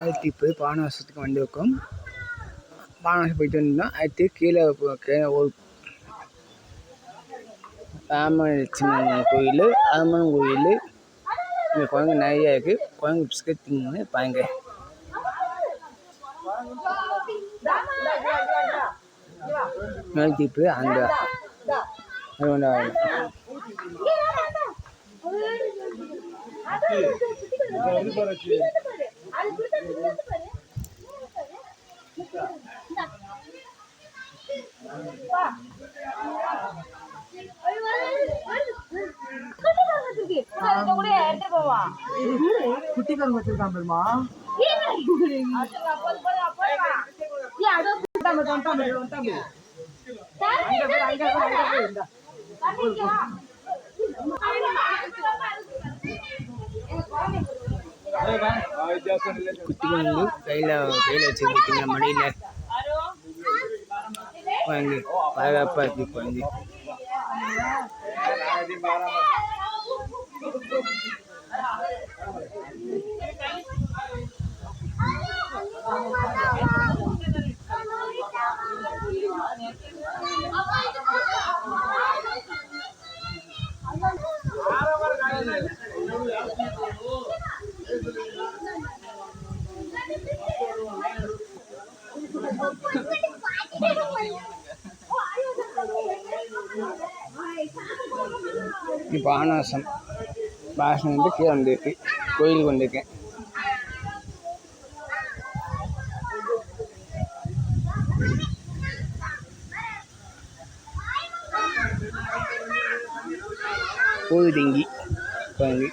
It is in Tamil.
இப்போ பாபநாசத்துக்கு வண்டி வைக்கும். பாபநாசம் போயிட்டு வந்தோம்னா அடுத்து கீழே ஒரு ராமலட்சுமணன் கோயில், அம்மன் கோயில், இங்கே குழந்தை நிறையா இருக்குது. குழந்தை பிஸ்கட் தின்னு பாருங்க. மேல்தீப்பு அந்த குட்டிக்காரங்க வச்சிருக்கான் பெருமா குட்டி கையில் வச்சுருக்கீங்க மடியில் குழந்தை பாதுகாப்பாக இருக்கு. குழந்தை பாபநாசம் வந்து கீழே வந்திருக்கு. கோயிலுக்கு வந்திருக்கேன். கோதுங்கி குழந்தை